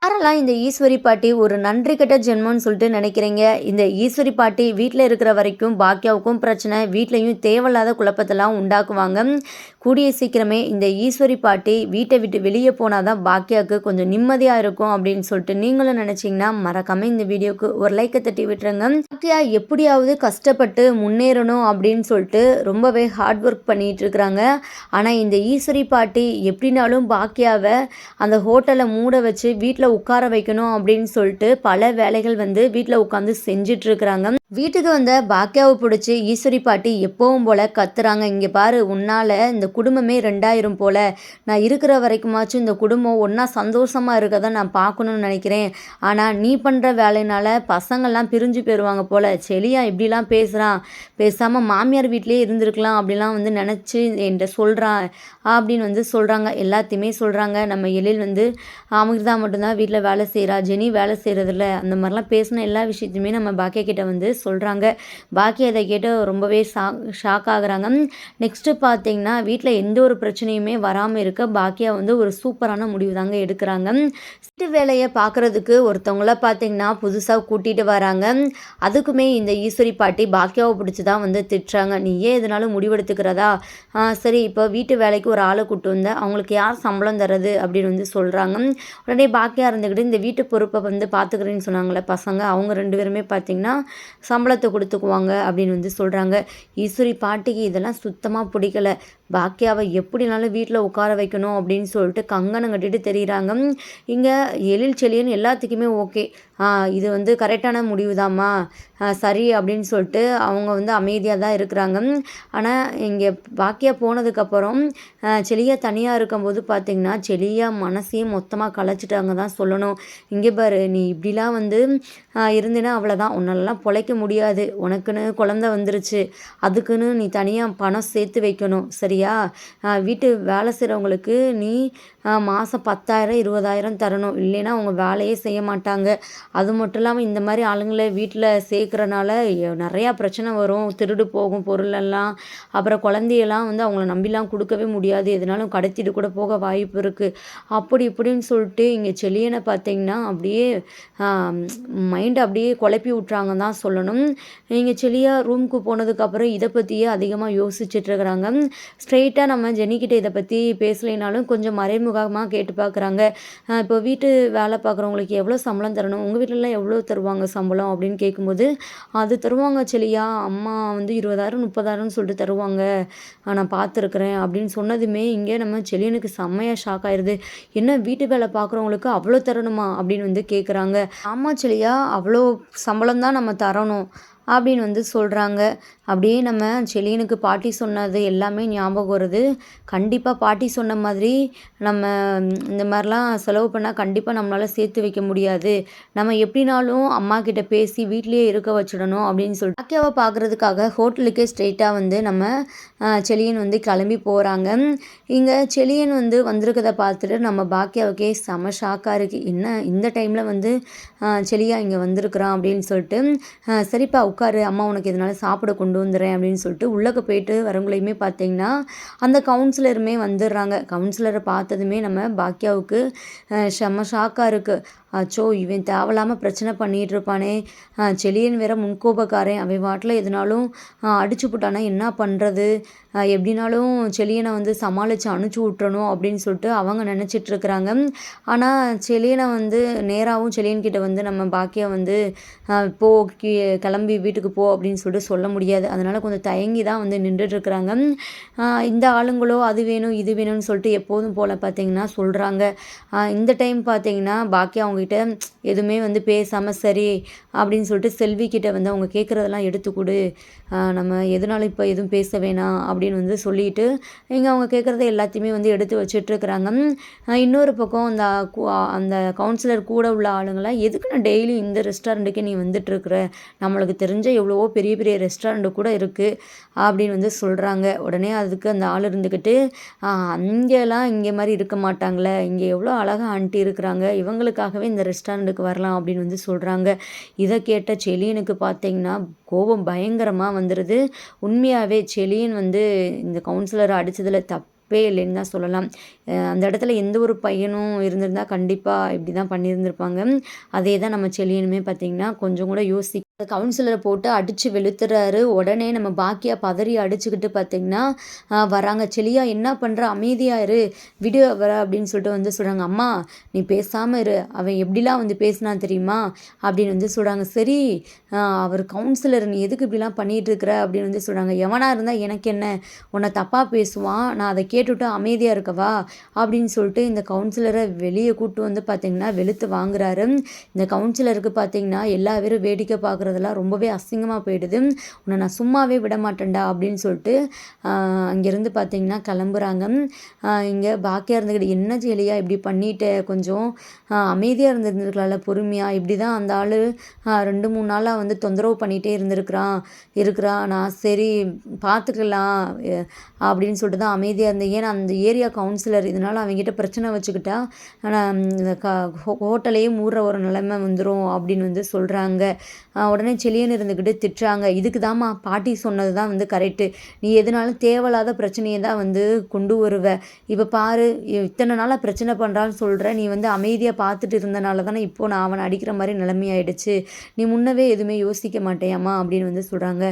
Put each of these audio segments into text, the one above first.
யாரெல்லாம் இந்த ஈஸ்வரி பாட்டி ஒரு நன்றி கெட்ட ஜென்மம்னு சொல்லிட்டு நினைக்கிறீங்க? இந்த ஈஸ்வரி பாட்டி வீட்ல இருக்கிற வரைக்கும் பாக்கியாவுக்கும் பிரச்சனை, வீட்லயும் தேவையில்லாத குழப்பத்தெல்லாம் உண்டாக்குவாங்க. கூடிய சீக்கிரமே இந்த ஈஸ்வரி பாட்டி வீட்டை விட்டு வெளியே போனால் தான் பாக்கியாவுக்கு கொஞ்சம் நிம்மதியாக இருக்கும் அப்படின்னு சொல்லிட்டு நீங்களும் நினச்சிங்கன்னா மறக்காம இந்த வீடியோவுக்கு ஒரு லைக்கை தட்டி விட்டுருங்க. பாக்கியா எப்படியாவது கஷ்டப்பட்டு முன்னேறணும் அப்படின்னு சொல்லிட்டு ரொம்பவே ஹார்ட் ஒர்க் பண்ணிட்டு இருக்கிறாங்க. ஆனால் இந்த ஈஸ்வரி பாட்டி எப்படினாலும் பாக்கியாவை அந்த ஹோட்டலை மூட வச்சு வீட்டில் உட்கார வைக்கணும் அப்படின்னு சொல்லிட்டு பல வேலைகள் வந்து வீட்டில் உட்காந்து செஞ்சிட்டு இருக்கிறாங்க. வீட்டுக்கு வந்த பாக்கியாவை பிடிச்சி ஈஸ்வரி பாட்டி எப்பவும் போல கத்துறாங்க. இங்கே பாரு, உன்னால் இந்த குடும்பமே 2000 போல, நான் இருக்கிற வரைக்குமாச்சும் இந்த குடும்பம் ஒன்றா சந்தோஷமாக இருக்கதான் நான் பார்க்கணும்னு நினைக்கிறேன். ஆனால் நீ பண்ணுற வேலையினால பசங்கள்லாம் பிரிஞ்சு போயிடுவாங்க போல. செலியா இப்படிலாம் பேசுகிறான், பேசாமல் மாமியார் வீட்டிலே இருந்திருக்கலாம் அப்படிலாம் வந்து நினச்சி என்கிட்ட சொல்கிறான் அப்படின்னு வந்து சொல்கிறாங்க. எல்லாத்தையுமே சொல்கிறாங்க. நம்ம எழில் வந்து அமிர்தா மட்டும்தான் வீட்டில் வேலை செய்கிறா, ஜெனி வேலை செய்கிறதில்ல, அந்த மாதிரிலாம் பேசின எல்லா விஷயத்தையுமே நம்ம பாக்கியா கிட்ட வந்து சொல்கிறாங்க. பாக்கியா இதை கேட்டு ரொம்பவே ஷாக் ஆகுறாங்க. நெக்ஸ்ட்டு பார்த்தீங்கன்னா வீட்டில் எந்த ஒரு பிரச்சனையுமே வராமல் இருக்க பாக்கியா வந்து ஒரு சூப்பரான முடிவு தாங்க எடுக்கிறாங்க. வீட்டு வேலையை பார்க்குறதுக்கு ஒருத்தவங்கள பார்த்தீங்கன்னா புதுசாக கூட்டிகிட்டு வராங்க. அதுக்குமே இந்த ஈஸ்வரி பாட்டி பாக்கியாவை பிடிச்சி தான் வந்து திட்டுறாங்க. நீ ஏன் எதனாலும் முடிவெடுத்துக்கிறதா? சரி, இப்போ வீட்டு வேலைக்கு ஒரு ஆளை கூட்டு வந்த, அவங்களுக்கு யார் சம்பளம் தர்றது அப்படின்னு வந்து சொல்கிறாங்க. உடனே பாக்கியா இருந்துக்கிட்டு இந்த வீட்டு பொறுப்பை வந்து பார்த்துக்கிறேன்னு சொன்னாங்களே பசங்க, அவங்க 2 பேருமே பார்த்தீங்கன்னா சம்பளத்தை கொடுத்துக்குவாங்க அப்படின்னு வந்து சொல்கிறாங்க. ஈஸ்வரி பாட்டிக்கு இதெல்லாம் சுத்தமாக பிடிக்கல. பாக்கியாவை எப்படினாலும் வீட்டில் உட்கார வைக்கணும் அப்படின்னு சொல்லிட்டு கங்கணம் கட்டிட்டு தெரியுறாங்க. இங்கே எழில் செழியன் எல்லாத்துக்குமே ஓகே, இது வந்து கரெக்டான முடிவு தாம்மா, சரி அப்படின்னு சொல்லிட்டு அவங்க வந்து அமைதியாக தான் இருக்கிறாங்க. ஆனால் இங்கே பாக்கியா போனதுக்கப்புறம் செலியா தனியாக இருக்கும்போது பார்த்திங்கன்னா செலியா மனசையும் மொத்தமாக கலைச்சிட்டாங்க தான் சொல்லணும். இங்கே பாரு, நீ இப்படிலாம் வந்து இருந்தேன்னா அவ்வளோதான், உன்னாலலாம் பொழைக்க முடியாது, உனக்குன்னு குழந்த வந்துருச்சு, அதுக்குன்னு நீ தனியாக பணம் சேர்த்து வைக்கணும், சரியா? வீட்டு வேலை செய்கிறவங்களுக்கு நீ மாதம் 10,000 20,000 தரணும், இல்லைன்னா அவங்க வேலையே செய்ய மாட்டாங்க. அது மட்டும் இல்லாமல் இந்த மாதிரி ஆளுங்களை வீட்டில் சேர்க்குறனால நிறையா பிரச்சனை வரும், திருடு போகும் பொருளெல்லாம், அப்புறம் குழந்தையெல்லாம் வந்து அவங்கள நம்பிலாம் கொடுக்கவே முடியாது, எதனாலும் கடத்திட்டு கூட போக வாய்ப்பு இருக்குது, அப்படி இப்படின்னு சொல்லிட்டு இங்கே செலியனை பார்த்தீங்கன்னா அப்படியே மைண்டை அப்படியே குழப்பி விட்றாங்க தான் சொல்லணும். இங்கே செலியா ரூமுக்கு போனதுக்கப்புறம் இதை பற்றியே அதிகமாக யோசிச்சுட்டு இருக்கிறாங்க. ஸ்ட்ரெயிட்டாக நம்ம ஜெனிக்கிட்ட இதை பற்றி பேசலைனாலும் கொஞ்சம் மறைமுகமாக கேட்டு பார்க்குறாங்க. இப்போ வீட்டு வேலை பார்க்குறவங்களுக்கு எவ்வளோ சம்பளம் தரணும், உங்கள் வீட்டிலலாம் எவ்வளோ தருவாங்க சம்பளம் அப்படின்னு கேட்கும்போது, அது தருவாங்க செலியா, அம்மா வந்து 20,000 30,000 சொல்லிட்டு தருவாங்க, நான் பார்த்துருக்குறேன் அப்படின்னு சொன்னதுமே இங்கே நம்ம செலியனுக்கு செம்மையாக ஷாக் ஆயிடுது. என்ன, வீட்டு வேலை பார்க்குறவங்களுக்கு அவ்வளோ தரணுமா அப்படின்னு வந்து கேட்குறாங்க. ஆமாம் செலியா, அவ்வளோ சம்பளம் தான் நம்ம தரணும் அப்படின்னு வந்து சொல்கிறாங்க. அப்படியே நம்ம செலியனுக்கு பாட்டி சொன்னது எல்லாமே ஞாபகம் வருது. கண்டிப்பாக பாட்டி சொன்ன மாதிரி நம்ம இந்த மாதிரிலாம் செலவு பண்ணால் கண்டிப்பாக நம்மளால் சேர்த்து வைக்க முடியாது, நம்ம எப்படினாலும் அம்மா கிட்ட பேசி வீட்லேயே இருக்க வச்சிடணும் அப்படின்னு சொல்லிட்டு பாக்கியாவை பார்க்குறதுக்காக ஹோட்டலுக்கே ஸ்ட்ரெயிட்டாக வந்து நம்ம செலியன் வந்து கிளம்பி போகிறாங்க. இங்கே செலியன் வந்து வந்திருக்கதை பார்த்துட்டு நம்ம பாக்கியாவுக்கே செம ஷாக்காக இருக்குது. என்ன இந்த டைமில் வந்து செலியா இங்கே வந்திருக்கிறான் அப்படின்னு சொல்லிட்டு, சரிப்பா உட்காரு, அம்மா உனக்கு இதனால் சாப்பிட கொண்டு வந்துடுறேன் அப்படின்னு சொல்லிட்டு உள்ளக்க போயிட்டு வரவங்களையுமே பார்த்தீங்கன்னா அந்த கவுன்சிலருமே வந்துடுறாங்க. கவுன்சிலரை பார்த்ததுமே நம்ம பாக்கியாவுக்கு செம்ம ஷாக்காக இருக்குது. அச்சோ, இவன் தேவையில்லாமல் பிரச்சனை பண்ணிகிட்டு இருப்பானே, செலியன் வேற முன்கோபக்காரன், அவன் வாட்டில் எதுனாலும் அடிச்சு போட்டானா என்ன பண்ணுறது, எப்படினாலும் செலியனை வந்து சமாளித்து அனுப்பிச்சி விட்றணும் அப்படின்னு சொல்லிட்டு அவங்க நினச்சிட்ருக்குறாங்க. ஆனால் செலியனை வந்து நேராகவும் செலியன்கிட்ட வந்து நம்ம பாக்கியா வந்து போ, கிளம்பி வீட்டுக்கு போ அப்படின்னு சொல்லிட்டு சொல்ல முடியாது. அதனால் கொஞ்சம் தயங்கி தான் வந்து நின்றுட்டுருக்குறாங்க. இந்த ஆளுங்களோ அது வேணும் இது வேணும்னு சொல்லிட்டு எப்போதும் போல் பார்த்தீங்கன்னா சொல்கிறாங்க. இந்த டைம் பார்த்தீங்கன்னா பாக்கியா அவங்ககிட்ட எதுவுமே வந்து பேசாமல் சரி அப்படின்னு சொல்லிட்டு செல்விக்கிட்ட வந்து அவங்க கேட்குறதெல்லாம் எடுத்து கொடு, நம்ம எதனாலும் இப்போ எதுவும் பேச வேணாம் அப்படின்னு வந்து சொல்லிட்டு இங்கே அவங்க கேட்குறத எல்லாத்தையுமே வந்து எடுத்து வச்சிட்ருக்குறாங்க. இன்னொரு பக்கம் அந்த கவுன்சிலர் கூட உள்ள ஆளுங்களாம் எதுக்கு நான் டெய்லி இந்த ரெஸ்டாரண்ட்டுக்கே நீ வந்துட்டுருக்குற, நம்மளுக்கு தெரிஞ்ச எவ்வளவோ பெரிய பெரிய ரெஸ்டாரண்ட்டு கூட இருக்குது அப்படின்னு வந்து சொல்கிறாங்க. உடனே அதுக்கு அந்த ஆள் இருந்துக்கிட்டு, அங்கெல்லாம் இங்கே மாதிரி இருக்க மாட்டாங்களே, இங்கே எவ்வளோ அழகாக ஆண்டி இருக்கிறாங்க, இவங்களுக்காகவே இந்த ரெஸ்டாரண்ட்டுக்கு வரலாம் அப்படின்னு வந்து சொல்கிறாங்க. இதை கேட்ட செலியனுக்கு பார்த்தீங்கன்னா கோபம் பயங்கரமாக வந்துடுது. உண்மையாகவே செலியன் வந்து இந்த கவுன்சிலரை அடித்ததில் தப்பே இல்லைன்னு தான் சொல்லலாம். அந்த இடத்துல எந்த ஒரு பையனும் இருந்திருந்தா கண்டிப்பாக இப்படி தான் பண்ணியிருந்திருப்பாங்க. அதே தான் நம்ம செழியனுமே பார்த்தீங்கன்னா கொஞ்சம் கூட கவுன்சிலரை போட்டு அடித்து வெளுத்துறாரு. உடனே நம்ம பாக்கியா பதறி அடிச்சுக்கிட்டு பார்த்தீங்கன்னா வராங்க. செழியா என்ன பண்ணுற, அமைதியா இரு, விடு அவரை அப்படின்னு சொல்லிட்டு வந்து சொல்கிறாங்க. அம்மா நீ பேசாமல் இரு, அவன் எப்படிலாம் வந்து பேசினான் தெரியுமா அப்படின்னு வந்து சொல்கிறாங்க. சரி அவர் கவுன்சிலர், நீ எதுக்கு இப்படிலாம் பண்ணிகிட்டு இருக்கிற அப்படின்னு வந்து சொல்கிறாங்க. எவனாக இருந்தால் எனக்கு என்ன, உன்னை தப்பாக பேசுவான், நான் அதை கேட்டுவிட்டு அமைதியாக இருக்கவா அப்படின்னு சொல்லிட்டு இந்த கவுன்சிலரை வெளியே கூப்பிட்டு வந்து பார்த்திங்கன்னா வெளுத்து வாங்குறாரு. இந்த கவுன்சிலருக்கு பார்த்திங்கன்னா எல்லா பேரும் வேடிக்கை பார்க்குறதெல்லாம் ரொம்பவே அசிங்கமாக போயிடுது. உன்னை நான் சும்மாவே விட மாட்டேன்டா அப்படின்னு சொல்லிட்டு அங்கேருந்து பார்த்திங்கன்னா கிளம்புறாங்க. இங்கே பாக்கியாக இருந்துக்கிட்டு என்ன செய்யலையா இப்படி பண்ணிட்டு, கொஞ்சம் அமைதியாக இருந்திருந்துருக்கலாம்ல, பொறுமையாக. இப்படி தான் அந்த ஆள் 2-3 நாளாக வந்து தொந்தரவு பண்ணிகிட்டே இருக்கிறான். நான் சரி பார்த்துக்கலாம் அப்படின்னு சொல்லிட்டு தான் அமைதியாக இருந்தேன். ஏன்னா அந்த ஏரியா கவுன்சிலர், இதனால் அவங்ககிட்ட பிரச்சனை வச்சுக்கிட்டா இந்த ஹோட்டலையே மூடுற ஒரு நிலைமை வந்துடும் அப்படின்னு வந்து சொல்கிறாங்க. உடனே செழியன் இருந்துக்கிட்டு திட்டுறாங்க. இதுக்கு தாம்மா பாட்டி சொன்னது தான் வந்து கரெக்டு, நீ எதுனாலும் தேவையில்லாத பிரச்சனையை தான் வந்து கொண்டு வருவ. இப்போ பாரு, இத்தனை நாளாக பிரச்சனை பண்ணுறான்னு சொல்கிற, நீ வந்து அமைதியாக பார்த்துட்டு இருந்தனால தானே இப்போது நான் அவனை அடிக்கிற மாதிரி நிலைமையாயிடுச்சு. நீ முன்னவே எதுவுமே யோசிக்க மாட்டேயாம்மா அப்படின்னு வந்து சொல்கிறாங்க.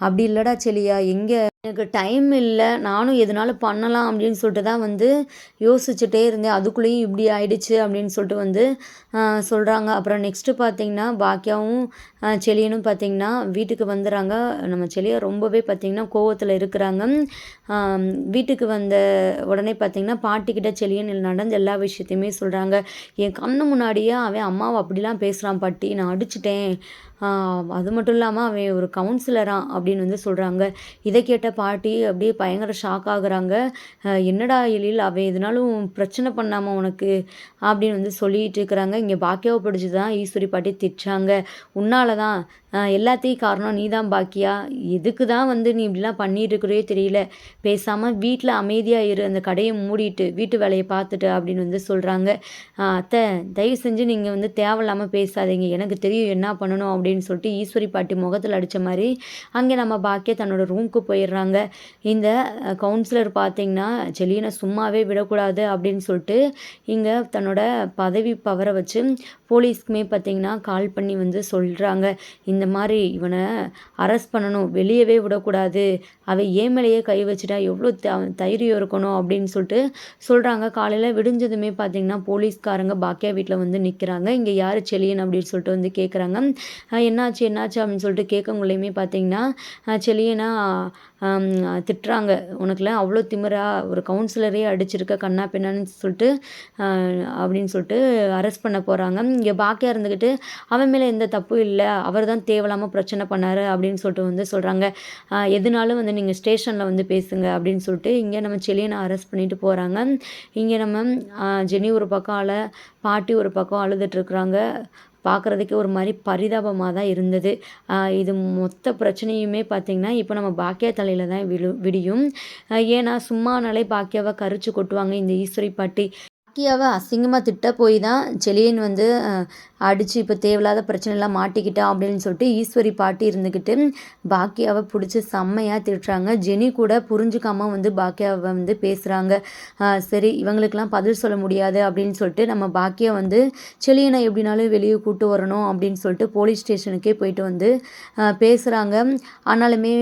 அப்படி இல்லைடா செழியா, எங்கே எனக்கு டைம் இல்லை, நானும் எதுனாலும் பண்ணலாம் அப்படின்னு சொல்லிட்டு தான் வந்து யோசிச்சுட்டே இருந்தேன். அதுக்குள்ளேயும் இப்படி ஆயிடுச்சு அப்படின்னு சொல்லிட்டு வந்து சொல்கிறாங்க. அப்புறம் நெக்ஸ்ட்டு பார்த்திங்கன்னா பாக்கியாவும் செழியனும் பார்த்திங்கன்னா வீட்டுக்கு வந்துடுறாங்க. நம்ம செழியா ரொம்பவே பார்த்திங்கன்னா கோவத்தில் இருக்கிறாங்க. வீட்டுக்கு வந்த உடனே பார்த்திங்கன்னா பாட்டிக்கிட்ட செழியன் நடந்த எல்லா விஷயத்தையுமே சொல்கிறாங்க. என் கண்ணு முன்னாடியே அவன் அம்மாவை அப்படிலாம் பேசுகிறான் பாட்டி, நான் அடிச்சிட்டேன், அது மட்டும் இல்லாமல் அவன் ஒரு கவுன்சிலரான் அப்படின்னு வந்து சொல்கிறாங்க. இதை கேட்ட பாட்டி அப்படியே பயங்கர ஷாக் ஆகுறாங்க. என்னடா எழில், அவன் எதுனாலும் பிரச்சனை பண்ணாமல் உனக்கு அப்படின்னு வந்து சொல்லிட்டு இருக்கிறாங்க. இங்கே பாக்கியாவை பிடிச்சி தான் ஈஸ்வரி பாட்டி திட்டுறாங்க. உன்னால தான் எல்லாத்தையும் காரணம் நீ தான் பாக்கியா, எதுக்கு தான் வந்து நீ இப்படிலாம் பண்ணிட்டு இருக்கிறே தெரியல, பேசாமல் வீட்டில் அமைதியாக இரு, அந்த கடையை மூடிட்டு வீட்டு வேலையை பார்த்துட்டு அப்படின்னு வந்து சொல்கிறாங்க. அத்தை தயவு செஞ்சு நீங்கள் வந்து தேவையில்லாமல் பேசாதீங்க, எனக்கு தெரியும் என்ன பண்ணணும் அப்படின்னு சொல்லிட்டு ஈஸ்வரி பாட்டி முகத்தில் அடித்த மாதிரி அங்கே நம்ம பாக்கியா தன்னோட ரூமுக்கு போயிடுறாங்க. இந்த கவுன்சிலர் பார்த்திங்கன்னா செழியனை சும்மாவே விடக்கூடாது அப்படின்னு சொல்லிட்டு இங்கே தன்னோட பதவி பவரை வச்சு போலீஸ்க்குமே பார்த்திங்கன்னா கால் பண்ணி வந்து சொல்கிறாங்க. இந்த மாதிரி இவனை அரெஸ்ட் பண்ணணும், வெளியவே விடக்கூடாது, அவன் ஏன் மேலேயே கை வச்சுட்டா எவ்வளோ தைரியம் இருக்கணும் அப்படின்னு சொல்லிட்டு சொல்கிறாங்க. காலையில் விடிஞ்சதுமே பார்த்திங்கன்னா போலீஸ்காரங்க பாக்கியா வீட்டில் வந்து நிற்கிறாங்க. இங்கே யார் செழியன் அப்படின்னு சொல்லிட்டு வந்து கேட்குறாங்க. என்னாச்சு அப்படின்னு சொல்லிட்டு கேட்கங்குள்ளேயுமே பார்த்திங்கன்னா செழியனா திட்டுறாங்க. உனக்குலாம் அவ்வளோ திமிரா, ஒரு கவுன்சிலரே அடிச்சிருக்க கண்ணா பின்னான்னு சொல்லிட்டு அப்படின்னு சொல்லிட்டு அரெஸ்ட் பண்ண போகிறாங்க. இங்கே பாக்கியா இருந்துக்கிட்டு அவன் மேலே எந்த தப்பும் இல்லை, அவர் தான் தேவையில்லாமல் பிரச்சனை பண்ணார் அப்படின்னு சொல்லிட்டு வந்து சொல்கிறாங்க. எதுனாலும் வந்து நீங்கள் ஸ்டேஷனில் வந்து பேசுங்க அப்படின்னு சொல்லிட்டு இங்கே நம்ம செழியனை அரெஸ்ட் பண்ணிட்டு போகிறாங்க. இங்கே நம்ம ஜெனி ஒரு பக்கம் பாட்டி ஒரு பக்கம் அழுதுட்டுருக்குறாங்க. பார்க்குறதுக்கே ஒரு மாதிரி பரிதாபமாக தான் இருந்தது. இது மொத்த பிரச்சனையுமே பார்த்திங்கன்னா இப்போ நம்ம பாக்கியா தலையில் தான் விடியும். ஏன்னா சும்மானாலே பாக்கியாவை கரிச்சு கொட்டுவாங்க இந்த ஈஸ்வரி பாட்டி. பாக்கியாவை அசிங்கமாக திட்ட போய் தான் செழியன் வந்து அடித்து இப்போ தேவையில்லாத பிரச்சனைலாம் மாட்டிக்கிட்டான் அப்படின்னு சொல்லிட்டு ஈஸ்வரி பாட்டி இருந்துக்கிட்டு பாக்கியாவை பிடிச்சி செம்மையாக திட்டுறாங்க. ஜெனி கூட புரிஞ்சுக்காமல் வந்து பாக்கியாவை வந்து பேசுகிறாங்க. சரி இவங்களுக்கெல்லாம் பதில் சொல்ல முடியாது அப்படின்னு சொல்லிட்டு நம்ம பாக்கியா வந்து செழியனை எப்படினாலும் வெளியே கூட்டு வரணும் அப்படின்னு சொல்லிட்டு போலீஸ் ஸ்டேஷனுக்கே போயிட்டு வந்து பேசுகிறாங்க. ஆனாலுமே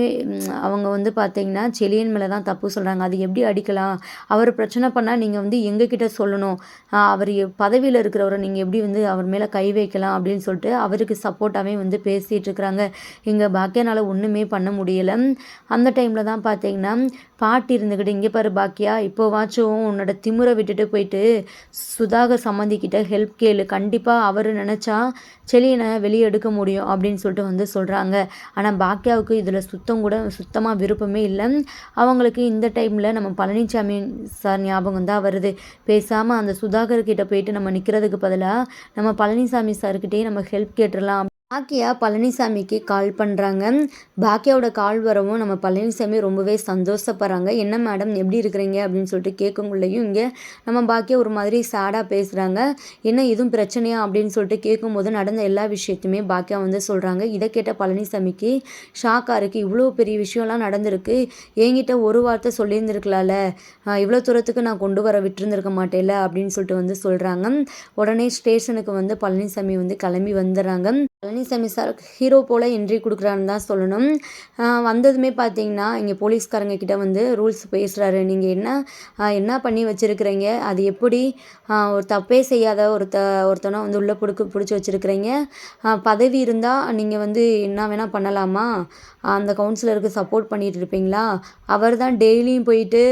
அவங்க வந்து பார்த்திங்கன்னா செழியன் மேலே தான் தப்பு சொல்கிறாங்க. அது எப்படி அடிக்கலாம், அவர் பிரச்சனை பண்ணால் நீங்கள் வந்து எங்ககிட்ட சொல்லணும், அவர் பதவியில் இருக்கிறவரை நீங்கள் எப்படி வந்து அவர் மேலே கை வைக்கலாம் அப்படின்னு சொல்லிட்டு அவருக்கு சப்போர்ட்டாகவே வந்து பேசிகிட்டு இருக்கிறாங்க. இங்கே பாக்கியானால் ஒன்றுமே பண்ண முடியலை. அந்த டைமில் தான் பார்த்தீங்கன்னா பாட்டி இருந்துக்கிட்டு, இங்கே பாரு பாக்கியா, இப்போவாச்சும் உன்னோட திமுறை விட்டுட்டு போயிட்டு சுதாகர் சம்மந்திக்கிட்ட ஹெல்ப் கேளு, கண்டிப்பாக அவர் நினச்சா செழியனை வெளியே எடுக்க முடியும் அப்படின்னு சொல்லிட்டு வந்து சொல்கிறாங்க. ஆனால் பாக்கியாவுக்கு இதில் சுத்தமாக விருப்பமே இல்லை. அவங்களுக்கு இந்த டைமில் நம்ம பழனிசாமி சார் ஞாபகம் தான் வருது. பேசாமல் அந்த சுதாகர்கிட்ட போயிட்டு நம்ம நிற்கிறதுக்கு பதிலாக நம்ம பழனிசாமி சார்கிட்டே நம்ம ஹெல்ப் கேட்டுடலாம் பாக்கியா பழனிசாமிக்கு கால் பண்ணுறாங்க. பாக்கியாவோட கால் வரவும் நம்ம பழனிசாமி ரொம்பவே சந்தோஷப்படுறாங்க. "என்ன மேடம் எப்படி இருக்கிறீங்க?" அப்படின்னு சொல்லிட்டு கேட்குங்குள்ளேயும் இங்கே நம்ம பாக்கியா ஒரு மாதிரி சேடாக பேசுகிறாங்க. "என்ன எதுவும் பிரச்சனையா?" அப்படின்னு சொல்லிட்டு கேட்கும்போது நடந்த எல்லா விஷயத்தையுமே பாக்கியா வந்து சொல்கிறாங்க. இதை கேட்ட பழனிசாமிக்கு ஷாக்காக இருக்குது. இவ்வளோ பெரிய விஷயம்லாம் நடந்திருக்கு. என்கிட்ட ஒரு வார்த்தை சொல்லியிருந்திருக்கலாம்ல, இவ்வளோ தூரத்துக்கு நான் கொண்டு வர விட்டுருந்துருக்க மாட்டேன்ல அப்படின்னு சொல்லிட்டு வந்து சொல்கிறாங்க. உடனே ஸ்டேஷனுக்கு வந்து பழனிசாமி வந்து கிளம்பி வந்துடுறாங்க. பழனிசாமி சார் ஹீரோ போல் என்ட்ரி கொடுக்குறான்னு தான் சொல்லணும். வந்ததுமே பார்த்தீங்கன்னா இங்கே போலீஸ்காரங்க கிட்ட வந்து ரூல்ஸ் பேசுகிறாரு. "நீங்கள் என்ன பண்ணி வச்சுருக்கிறீங்க, அது எப்படி ஒரு தப்பே செய்யாத ஒருத்தனை வந்து உள்ளே பிடிச்சி வச்சுருக்கிறீங்க, பதவி இருந்தால் நீங்கள் வந்து என்ன வேணால் பண்ணலாமா, அந்த கவுன்சிலருக்கு சப்போர்ட் பண்ணிட்டு இருப்பீங்களா, அவர் தான் டெய்லியும் போயிட்டு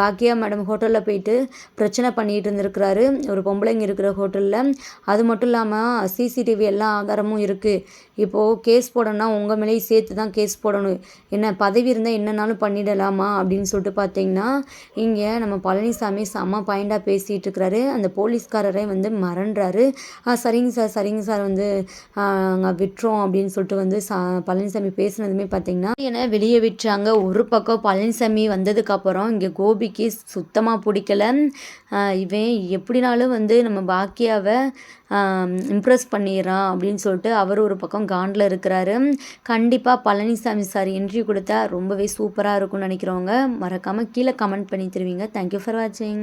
பாக்கியா மேடம் ஹோட்டலில் போயிட்டு பிரச்சனை பண்ணிகிட்டு இருந்திருக்கிறாரு ஒரு பொம்பளைங்க இருக்கிற ஹோட்டலில். அது மட்டும் இல்லாமல் சிசிடிவி எல்லா ஆதாரமும் இருக்குது. இப்போது கேஸ் போடணும்னா உங்கள் மேலேயும் சேர்த்து தான் கேஸ் போடணும். என்ன பதவி இருந்தால் என்னன்னாலும் பண்ணிடலாமா?" அப்படின்னு சொல்லிட்டு பார்த்தீங்கன்னா இங்கே நம்ம பழனிசாமி செம்ம பாயிண்டாக பேசிகிட்டு இருக்கிறாரு. அந்த போலீஸ்காரரே வந்து மறன்றாரு. சரிங்க சார் சரிங்க சார் வந்து நாங்கள் விட்டுறோம்" அப்படின்னு சொல்லிட்டு வந்து பழனிசாமி பேசுனதுமே பார்த்தீங்கன்னா என்னை வெளியே விட்டுறாங்க. ஒரு பக்கம் பழனிசாமி வந்ததுக்கப்புறம் இங்கே கோபிக்கு சுத்தமாக பிடிக்கல. இவன் எப்படினாலும் வந்து நம்ம பாக்கியாவை இம்ப்ரெஸ் பண்ணிடுறான் அப்படின்னு சொல்லிட்டு அவர் ஒரு பக்கம் காண்டில் இருக்கிறாரு. கண்டிப்பாக பழனிசாமி சார் என்ட்ரி கொடுத்தா ரொம்பவே சூப்பராக இருக்கும்னு நினைக்கிறவங்க மறக்காமல் கீழே கமெண்ட் பண்ணி தருவீங்க. தேங்க்யூ ஃபார் வாட்சிங்.